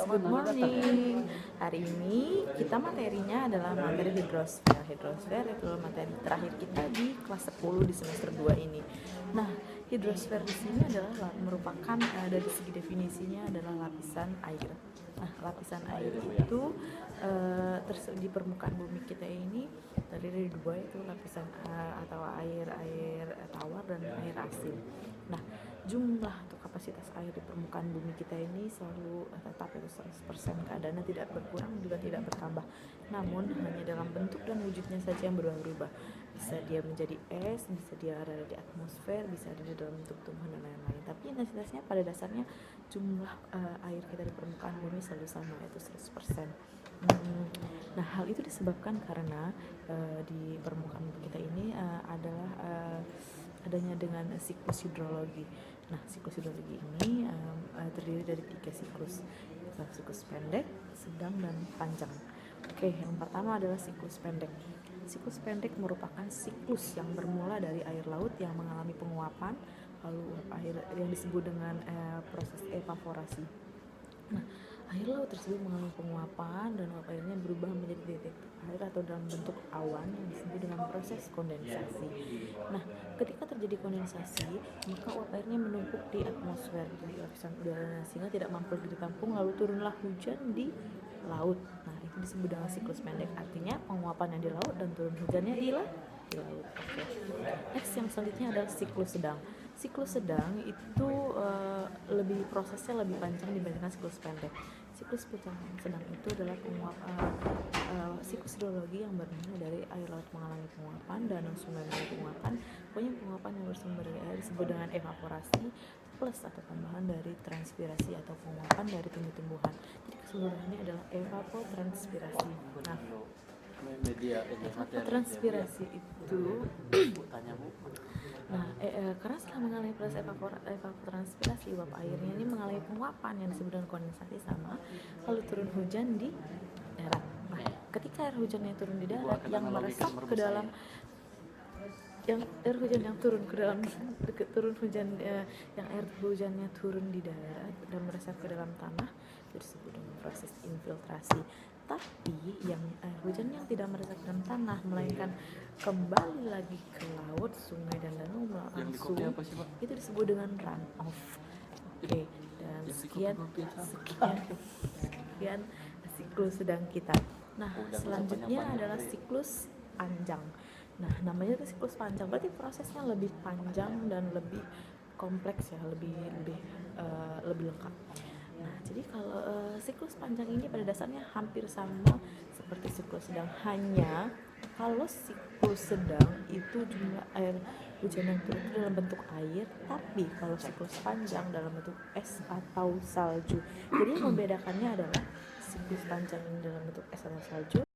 good morning. Hari ini kita materinya adalah materi hidrosfer. Hidrosfer itu materi terakhir kita di kelas 10 di semester 2 ini. Nah, hidrosfer di sini adalah merupakan dari segi definisinya adalah lapisan air. Nah, lapisan air itu di permukaan bumi kita ini terdiri dari dua, itu lapisan atau air tawar dan air asin. Nah, jumlah atau kapasitas air di permukaan bumi kita ini selalu tetap, itu 100%, keadaannya tidak berkurang juga tidak bertambah, namun hanya dalam bentuk dan wujudnya saja yang berubah-ubah. Bisa dia menjadi es, bisa dia ada di atmosfer, bisa ada dalam bentuk tumbuhan dan lain-lain. Tapi intensitasnya pada dasarnya jumlah air kita di permukaan bumi selalu sama, yaitu 100%. Nah, hal itu disebabkan karena di permukaan bumi kita ini adalah adanya dengan siklus hidrologi. Nah, siklus hidrologi ini terdiri dari 3 siklus. Siklus pendek, sedang, dan panjang. Oke, yang pertama adalah siklus pendek. Siklus pendek merupakan siklus yang bermula dari air laut yang mengalami penguapan, lalu air yang disebut dengan proses evaporasi. Nah, air laut tersebut mengalami penguapan dan uap airnya berubah menjadi titik air atau dalam bentuk awan yang disebut dengan proses kondensasi. Nah, ketika terjadi kondensasi, maka uap airnya menumpuk di atmosfer, di lapisan udara, sehingga tidak mampu ditampung, lalu turunlah hujan di laut. Nah, itu disebut dengan siklus pendek. Artinya penguapannya di laut dan turun hujannya di laut. Oke. Next, yang selanjutnya adalah siklus sedang. Siklus sedang itu prosesnya lebih panjang dibandingkan siklus pendek. Siklus sedang itu adalah siklus hidrologi yang bermula dari air laut mengalami penguapan, danau sungai mengalami penguapan. Pokoknya penguapan yang bersumber dari air disebut dengan evaporasi, plus atau tambahan dari transpirasi atau penguapan dari tumbuh-tumbuhan. Jadi keseluruhannya adalah evapotranspirasi. Nah, evapotranspirasi itu karena setelah mengalami proses evapotranspirasi, uap airnya ini mengalami penguapan yang disebut dengan kondensasi sama, lalu turun hujan di darat. Nah, ketika air hujannya turun di darat, yang meresap ke dalam yang air hujan yang turun ke dalam air hujannya turun di darat dan meresap ke dalam tanah, itu disebut dengan proses infiltrasi. Tapi yang air hujan yang tidak meresap ke dalam tanah, melainkan kembali lagi ke laut, sungai, dan danau langsung, itu disebut dengan runoff. Oke, dan sekian siklus sedang kita. Nah, selanjutnya adalah siklus panjang. Nah, namanya itu siklus panjang, berarti prosesnya lebih panjang dan lebih kompleks ya, lebih lengkap. Nah, jadi kalau siklus panjang ini pada dasarnya hampir sama seperti siklus sedang, hanya kalau siklus sedang itu jumlah air hujan yang turun dalam bentuk air, tapi kalau siklus panjang dalam bentuk es atau salju. Jadi yang membedakannya adalah siklus panjang ini dalam bentuk es atau salju,